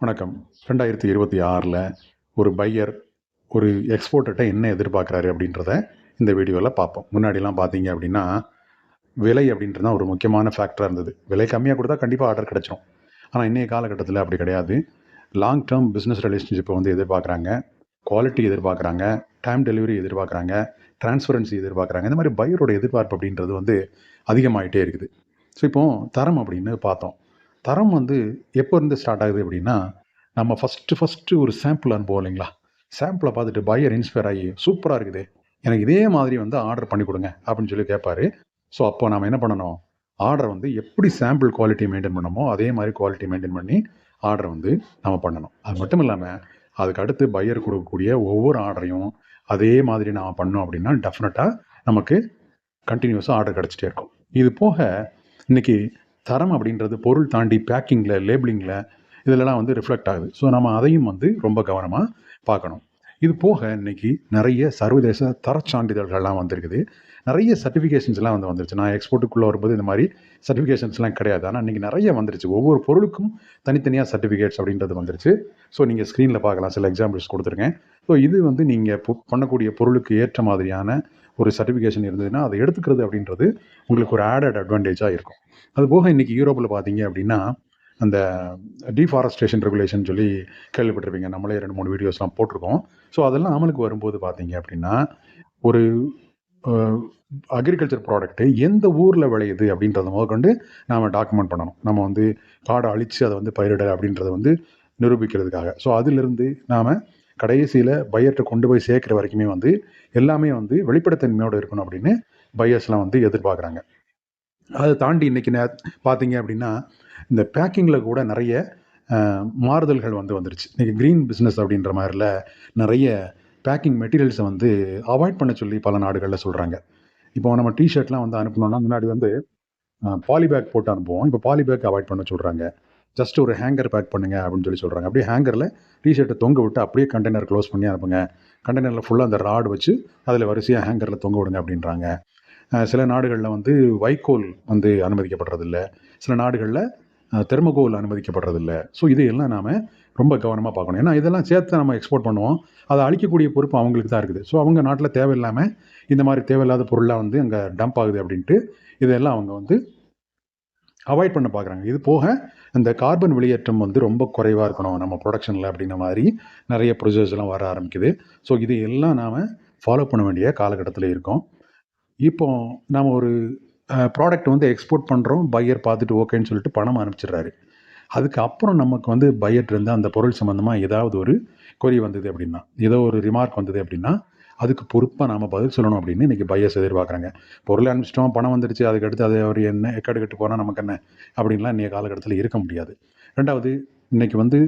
வணக்கம். 2026ல் ஒரு பையர் ஒரு எக்ஸ்போர்ட்டர்ட்ட என்ன எதிர்பார்க்குறாரு அப்படின்றத இந்த வீடியோவில் பார்ப்போம். முன்னாடிலாம் பார்த்தீங்க அப்படின்னா, விலை அப்படின்றது தான் ஒரு முக்கியமான ஃபேக்டராக இருந்தது. விலை கம்மியாக கொடுத்தா கண்டிப்பாக ஆர்டர் கிடச்சிரும். ஆனால் இன்றைய காலகட்டத்தில் அப்படி கிடையாது. லாங் டேர்ம் பிஸ்னஸ் ரிலேஷன்ஷிப்பை வந்து எதிர்பார்க்குறாங்க, குவாலிட்டி எதிர்பார்க்குறாங்க, டைம் டெலிவரி எதிர்பார்க்குறாங்க, டிரான்ஸ்பரன்சி எதிர்பார்க்குறாங்க. இந்த மாதிரி பையரோட எதிர்பார்ப்பு அப்படின்றது வந்து அதிகமாகிட்டே இருக்குது. ஸோ இப்போது தரம் அப்படின்னு பார்த்தோம். தரம் வந்து எப்போ இருந்து ஸ்டார்ட் ஆகுது அப்படின்னா, நம்ம ஃபஸ்ட்டு ஒரு சாம்பிள் அனுப்புவோம் இல்லைங்களா? சாம்பிளை பார்த்துட்டு பையர் இன்ஸ்பயர் ஆகி, "சூப்பராக இருக்குது. எனக்கு இதே மாதிரி வந்து ஆர்டர் பண்ணி கொடுங்க" அப்படின்னு சொல்லி கேட்பாரு. ஸோ அப்போ நம்ம என்ன பண்ணணும்? ஆர்டர் வந்து எப்படி சாம்பிள் குவாலிட்டி மெயின்டைன் பண்ணணுமோ, அதே மாதிரி குவாலிட்டி மெயின்டைன் பண்ணி ஆர்டர் வந்து நம்ம பண்ணணும். அது மட்டும் இல்லாமல், அதுக்கு அடுத்து பையர் கொடுக்கக்கூடிய ஒவ்வொரு ஆர்டரையும் அதே மாதிரி நாம பண்ணோம் அப்படின்னா, டெஃபினட்டாக நமக்கு கண்டினியூஸாக ஆர்டர் கிடச்சிட்டே இருக்கும். இது போக இன்னைக்கு தரம் அப்படின்றது பொருள் தாண்டி பேக்கிங்கில், லேபிளிங்கில் இதிலலாம் வந்து ரிஃப்ளெக்ட் ஆகுது. ஸோ நம்ம அதையும் வந்து ரொம்ப கவனமாக பார்க்கணும். இது போக இன்னைக்கு நிறைய சர்வதேச தரச் சான்றிதழ்கள்லாம் வந்திருக்குது. நிறைய சர்டிஃபிகேஷன்ஸ்லாம் வந்து வந்துருச்சு. நான் எக்ஸ்போர்ட்டுக்குள்ளே வரும்போது இந்த மாதிரி சர்டிஃபிகேஷன்ஸ்லாம் கிடையாது. ஆனால் இன்றைக்கி நிறைய வந்துருச்சு. ஒவ்வொரு பொருளுக்கும் தனித்தனியாக சர்டிஃபிகேட்ஸ் அப்படின்றது வந்துருச்சு. ஸோ நீங்கள் ஸ்க்ரீனில் பார்க்கலாம். சில எக்ஸாம்பிள்ஸ் கொடுத்துருக்கேன். ஸோ இது வந்து நீங்கள் பண்ணக்கூடிய பொருளுக்கு ஏற்ற மாதிரியான ஒரு சர்டிஃபிகேஷன் இருந்ததுன்னா அதை எடுத்துக்கிறது அப்படின்றது உங்களுக்கு ஒரு ஆடட் அட்வான்டேஜாக இருக்கும். அதுபோக இன்றைக்கி யூரோப்பில் பார்த்தீங்க அப்படின்னா, அந்த டீஃபாரஸ்ட்ரேஷன் ரெகுலேஷன் சொல்லி கேள்விப்பட்டிருப்பீங்க. நம்மளே 2, 3 வீடியோஸ்லாம் போட்டிருக்கோம். ஸோ அதெல்லாம் அமலுக்கு வரும்போது பார்த்தீங்க அப்படின்னா, ஒரு அக்ரிகல்ச்சர் ப்ராடக்ட்டு எந்த ஊரில் விளையுது அப்படின்றத முதற்கொண்டு நாம் டாக்குமெண்ட் பண்ணணும். நம்ம வந்து காடை அழித்து அதை வந்து பயிரிடலை அப்படின்றத வந்து நிரூபிக்கிறதுக்காக. ஸோ அதிலிருந்து நாம் கடைசியில் பையர்கிட்ட கொண்டு போய் சேர்க்குற வரைக்குமே வந்து எல்லாமே வந்து வெளிப்படைத்தன்மையோடு இருக்கணும் அப்படின்னு பையர்ஸ்லாம் வந்து எதிர்பார்க்குறாங்க. அதை தாண்டி இன்றைக்கி பார்த்தீங்க அப்படின்னா, இந்த பேக்கிங்கில் கூட நிறைய மாறுதல்கள் வந்து வந்துருச்சு. இன்றைக்கி க்ரீன் பிஸ்னஸ் அப்படின்ற மாதிரில நிறைய பேக்கிங் மெட்டீரியல்ஸை வந்து அவாய்ட் பண்ண சொல்லி பல நாடுகளில் சொல்கிறாங்க. இப்போ நம்ம டிஷர்ட்லாம் வந்து அனுப்பணும்னா முன்னாடி வந்து பாலி பேக் போட்டு அனுப்புவோம். இப்போ பாலி பேக் அவாய்ட் பண்ண சொல்கிறாங்க. ஜஸ்ட் ஒரு ஹேங்கர் பேக் பண்ணுங்க அப்படின்னு சொல்லி சொல்கிறாங்க. அப்படியே ஹேங்கரில் டிஷர்ட்டை தொங்க விட்டு அப்படியே கண்டெய்னர் க்ளோஸ் பண்ணி அனுப்புங்க. கண்டெய்னரில் ஃபுல்லாக அந்த ராட் வச்சு அதில் வரிசையாக ஹேங்கரில் தொங்க விடுங்க அப்படின்றாங்க. சில நாடுகளில் வந்து வைக்கோல் வந்து அனுமதிக்கப்படுறதில்ல. சில நாடுகளில் தெர்மோகோல் அனுமதிக்கப்படுறதில்ல. ஸோ இதையெல்லாம் நாம் ரொம்ப கவனமாக பார்க்கணும். ஏன்னா இதெல்லாம் சேர்த்து நம்ம எக்ஸ்போர்ட் பண்ணுவோம். அதை அழிக்கக்கூடிய பொறுப்பு அவங்களுக்கு தான் இருக்குது. ஸோ அவங்க நாட்டில் தேவையில்லாமல் இந்த மாதிரி தேவையில்லாத பொருளாக வந்து அங்கே டம்ப் ஆகுது அப்படின்ட்டு இதெல்லாம் அவங்க வந்து அவாய்ட் பண்ண பார்க்குறாங்க. இது போக இந்த கார்பன் வெளியேற்றம் வந்து ரொம்ப குறைவாக இருக்கணும் நம்ம ப்ரொடக்ஷனில் அப்படின்ற மாதிரி நிறைய ப்ரொசீஜர்ஸ்லாம் வர ஆரம்பிக்குது. ஸோ இது எல்லாம் நாம் ஃபாலோ பண்ண வேண்டிய காலகட்டத்தில் இருக்கோம். இப்போ நாம் ஒரு ப்ராடக்ட் வந்து எக்ஸ்போர்ட் பண்ணுறோம். பையர் பார்த்துட்டு ஓகேன்னு சொல்லிட்டு பணம் அனுப்பிச்சிடுறாரு. அதுக்கப்புறம் நமக்கு வந்து பையர்ட்டேருந்து அந்த பொருள் சம்மந்தமாக ஏதாவது ஒரு கொரி வந்தது அப்படின்னா, ஏதோ ஒரு ரிமார்க் வந்தது அப்படின்னா, அதுக்கு பொறுப்பாக நாம் பதில் சொல்லணும் அப்படின்னு இன்றைக்கி பையர்ஸ் எதிர்பார்க்குறாங்க. பொருளை அனுப்பிச்சிட்டோம், பணம் வந்துடுச்சு, அதுக்கடுத்து அது அவர் என்ன எக்கடு கெட்டு போனால் நமக்கு என்ன அப்படின்லாம் இன்றைய காலகட்டத்தில் இருக்க முடியாது. 2வது இன்றைக்கி வந்து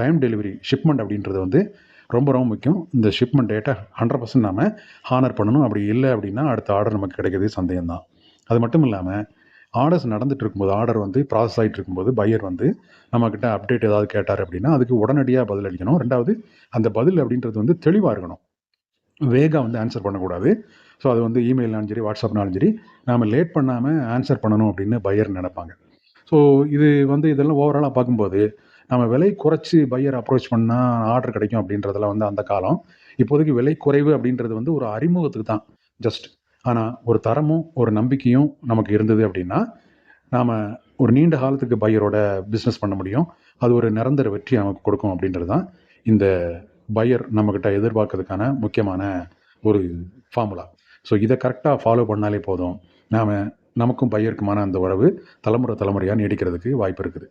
டைம் டெலிவரி ஷிப்மெண்ட் அப்படின்றது வந்து ரொம்ப ரொம்ப முக்கியம். இந்த ஷிப்மெண்ட் டேட்டை 100% நாம் ஹானர் பண்ணணும். அப்படி இல்லை அப்படின்னா அடுத்த ஆர்டர் நமக்கு கிடைக்கிறது சந்தேகம் தான். அது மட்டும் இல்லாமல் ஆர்டர்ஸ் நடந்துட்டு இருக்கும்போது, ஆர்டர் வந்து ப்ராசஸ் ஆகிட்டு இருக்கும்போது பையர் வந்து நம்மக்கிட்ட அப்டேட் ஏதாவது கேட்டார் அப்படின்னா அதுக்கு உடனடியாக பதில் அளிக்கணும். 2வது அந்த பதில் அப்படின்றது வந்து தெளிவாக இருக்கணும். வேகாக வந்து ஆன்சர் பண்ணக்கூடாது. ஸோ அது வந்து இமெயில்னாலும் சரி, வாட்ஸ்அப்னாலும் சரி, நாம் லேட் பண்ணாமல் ஆன்சர் பண்ணணும் அப்படின்னு பையர் நினைப்பாங்க. ஸோ இது வந்து இதெல்லாம் ஓவராலாக பார்க்கும்போது நம்ம விலை குறைச்சி பையர் அப்ரோச் பண்ணால் ஆர்டர் கிடைக்கும் அப்படின்றதெல்லாம் வந்து அந்த காலம். இப்போதைக்கு விலை குறைவு அப்படின்றது வந்து ஒரு அறிமுகத்துக்கு தான் ஜஸ்ட். ஆனால் ஒரு தரமும் ஒரு நம்பிக்கையும் நமக்கு இருந்தது அப்படின்னா, நாம் ஒரு நீண்ட காலத்துக்கு பையரோட பிஸ்னஸ் பண்ண முடியும். அது ஒரு நிரந்தர வெற்றி நமக்கு கொடுக்கும் அப்படின்றது தான் இந்த பையர் நம்மக்கிட்ட எதிர்பார்க்கறதுக்கான முக்கியமான ஒரு ஃபார்முலா. ஸோ இதை கரெக்டாக ஃபாலோ பண்ணாலே போதும். நமக்கும் பையருக்குமான அந்த உறவு தலைமுறையாக நீடிக்கிறதுக்கு வாய்ப்பு இருக்குது.